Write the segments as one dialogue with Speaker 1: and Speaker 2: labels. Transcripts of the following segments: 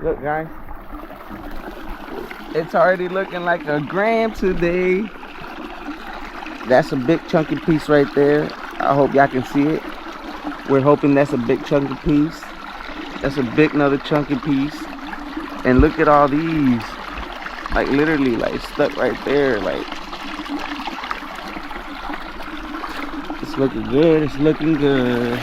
Speaker 1: Look, guys. It's already looking like a gram today. That's a big chunky piece right there. I hope y'all can see it. We're hoping that's a big chunky piece. That's a big another chunky piece. And look at all these. Like literally like stuck right there. Like it's looking good. It's looking good.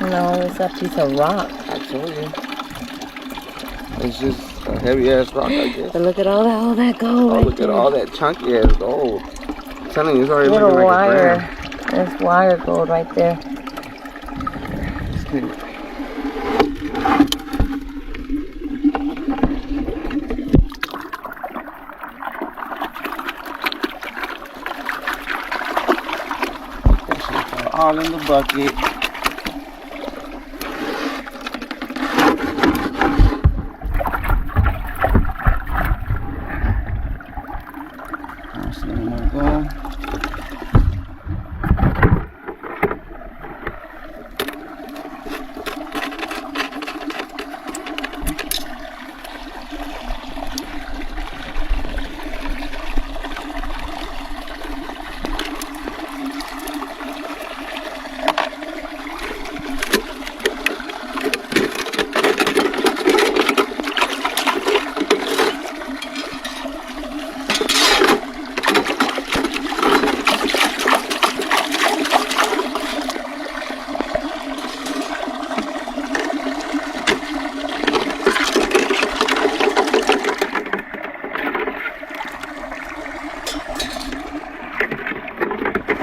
Speaker 2: No, it's a piece of rock.
Speaker 1: I told you. It's just a heavy ass rock, I guess.
Speaker 2: But look at all that gold.
Speaker 1: Oh,
Speaker 2: right
Speaker 1: look
Speaker 2: there.
Speaker 1: at all that chunky ass gold. I'm telling you, it's already
Speaker 2: Little
Speaker 1: looking like
Speaker 2: wire.
Speaker 1: a gram.
Speaker 2: There's wire gold right there.
Speaker 1: All in the bucket.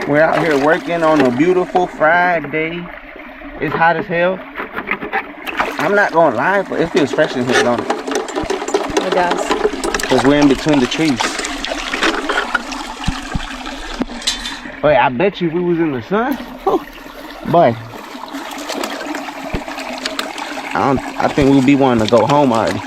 Speaker 1: We're out here working on a beautiful Friday. It's hot as hell. I'm not gonna lie, but it feels fresh in here, don't it?
Speaker 2: It does.
Speaker 1: Because we're in between the trees. But I bet you if we was in the sun, boy, I think we'll be wanting to go home already.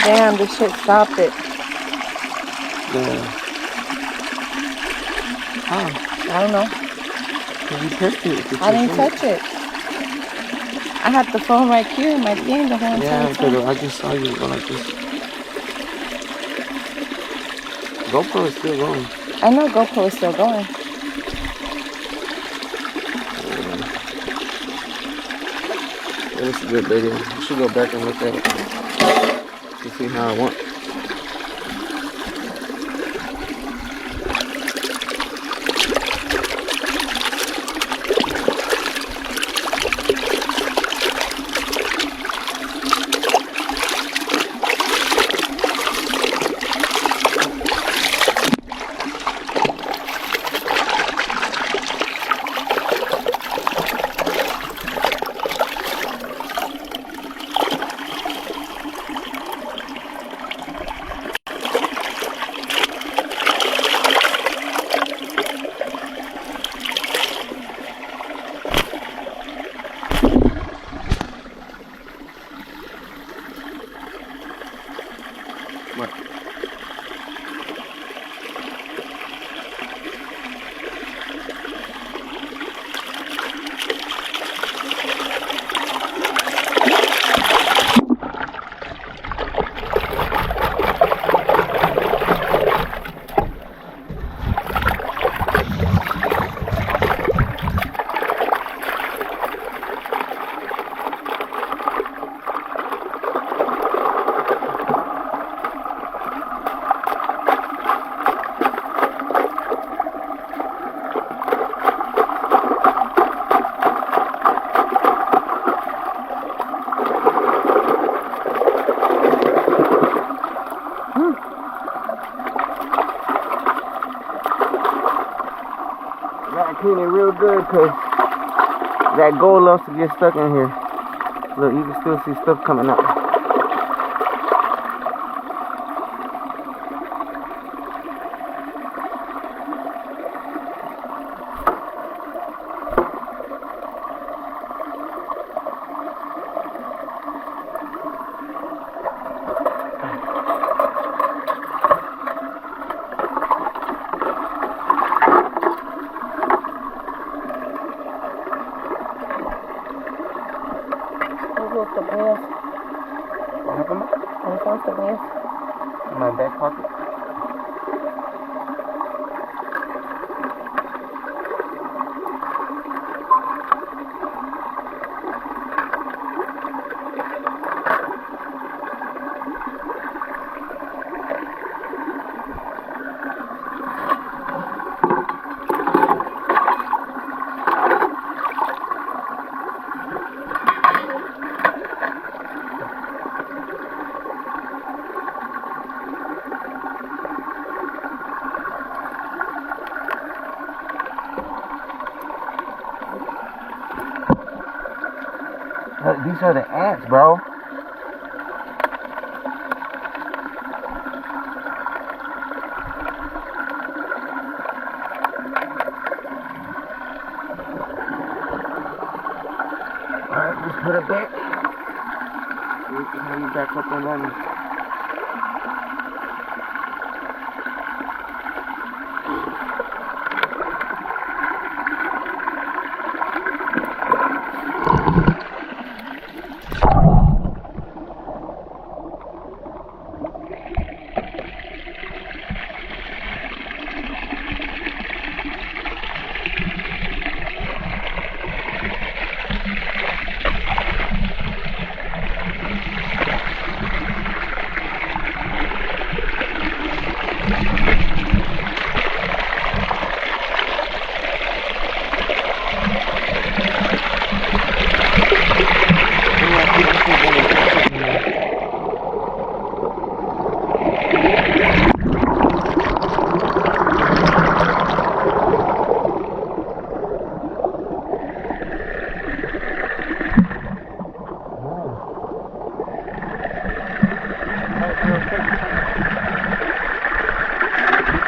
Speaker 2: Damn, this shit stopped it.
Speaker 1: Yeah. Huh?
Speaker 2: I don't know.
Speaker 1: You touched it.
Speaker 2: I didn't touch it. I had the phone right here in my thing the whole
Speaker 1: Yeah,
Speaker 2: entire time.
Speaker 1: but I just saw you go like this. GoPro is still going.
Speaker 2: I know GoPro is still going.
Speaker 1: Yeah, it's a good video. I should go back and look at it to see how I want. clean it real good because that gold loves to get stuck in here. Look, you can still see stuff coming out. What happened? In my back pocket. Look, these are the ants, bro. Alright, let's put it back. We can have you back up and running.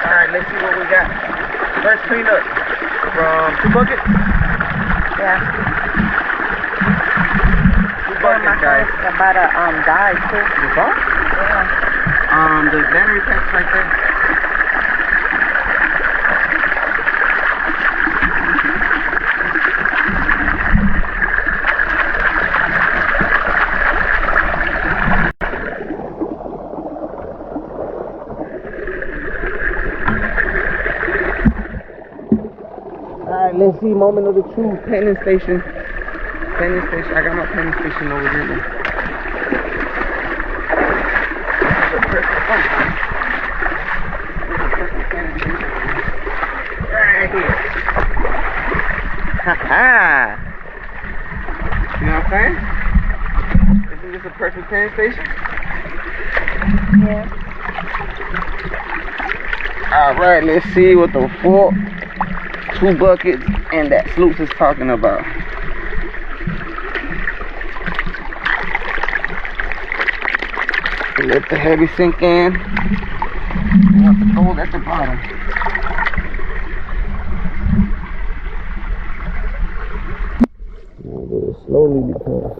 Speaker 1: Alright, let's see what we got. First cleanup from 2 buckets.
Speaker 2: Yeah.
Speaker 1: 2 buckets, guys.
Speaker 2: About a dye too.
Speaker 1: The phone?
Speaker 2: Yeah.
Speaker 1: The battery pack's right there. Alright, let's see, moment of the truth. Penning station. Penning station. I got my penning station over here. This is a perfect one. This is a perfect penning station. Right here. Ha-ha! You know what I'm saying? Isn't this a perfect penning station?
Speaker 2: Yeah.
Speaker 1: Alright, let's see what the fuck 2 buckets and that Sluice is talking about. Let the heavy sink in. You want the gold at the bottom. Now do it slowly because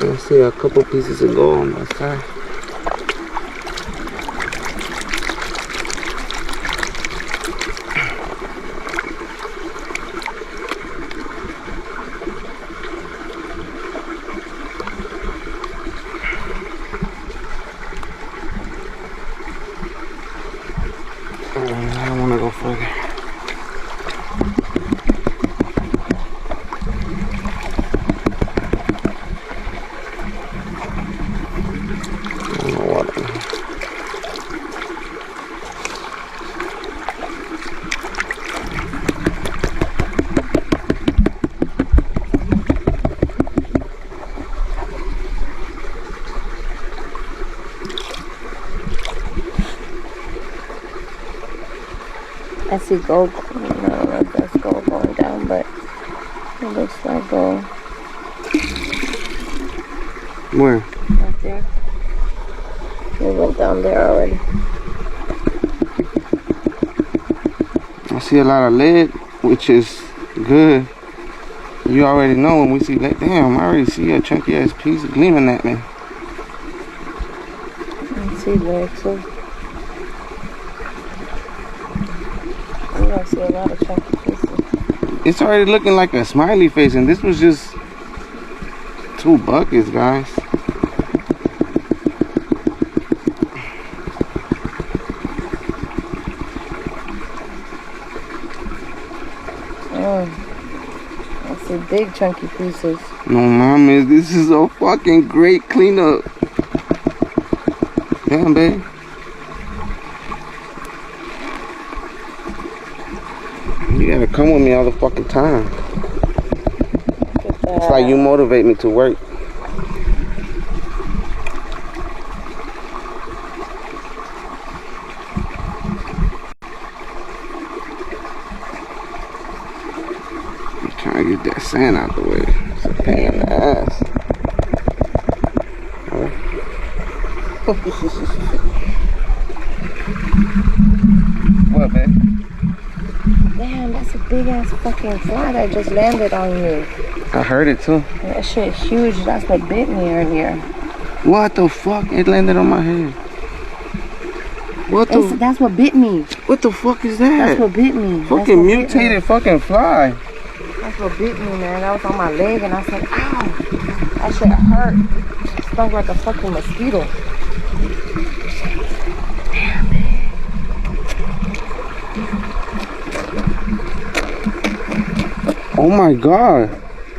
Speaker 1: I see a couple pieces of gold on my side. I don't want to go further.
Speaker 2: I see gold. I don't know if that's gold going down, but it looks like gold.
Speaker 1: Where?
Speaker 2: Right there. It went down there already.
Speaker 1: I see a lot of lead, which is good. You already know when we see lead. Damn, I already see a chunky ass piece gleaming at me.
Speaker 2: I see lead too. I see a lot of chunky pieces.
Speaker 1: It's already looking like a smiley face, and this was just 2 buckets, guys.
Speaker 2: I see big chunky pieces.
Speaker 1: No, mama, this is a fucking great cleanup. Damn, babe. You gotta come with me all the fucking time. It's like you motivate me to work. I'm trying to get that sand out the way. It's a pain in the ass. What, babe?
Speaker 2: Damn, that's a big ass fucking fly that just landed on you.
Speaker 1: I heard it too.
Speaker 2: That shit huge. That's what bit me earlier.
Speaker 1: What the fuck? It landed on my head. What the?
Speaker 2: That's what bit me.
Speaker 1: What the fuck is that?
Speaker 2: That's what bit me.
Speaker 1: Fucking mutated fucking fly.
Speaker 2: That's what bit me, man. That was on my leg, and I said, ow. That shit hurt. It stung like a fucking mosquito.
Speaker 1: Oh my god.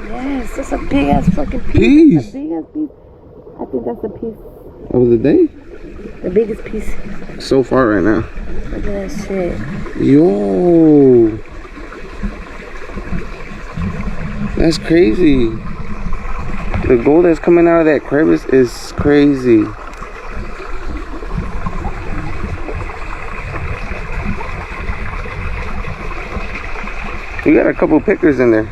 Speaker 2: Yes, that's a big ass fucking piece.
Speaker 1: Piece.
Speaker 2: A big ass piece. I think that's the piece.
Speaker 1: Of the day?
Speaker 2: The biggest piece.
Speaker 1: So far right now.
Speaker 2: Look at that shit.
Speaker 1: Yo. That's crazy. The gold that's coming out of that crevice is crazy. We got a couple pickers in there.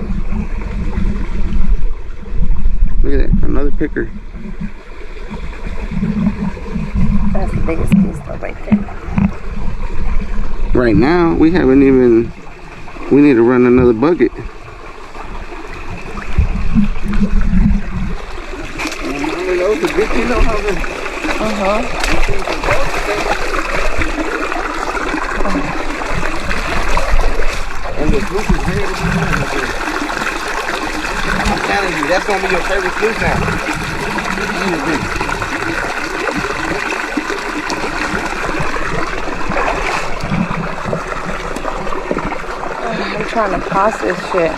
Speaker 1: Look at that, another picker.
Speaker 2: That's the biggest piece though right there.
Speaker 1: Right now, we haven't even, we need to run another bucket. And the sluice is ready to be done. I'm telling you, that's gonna be your favorite sluice now.
Speaker 2: I'm trying to toss this shit.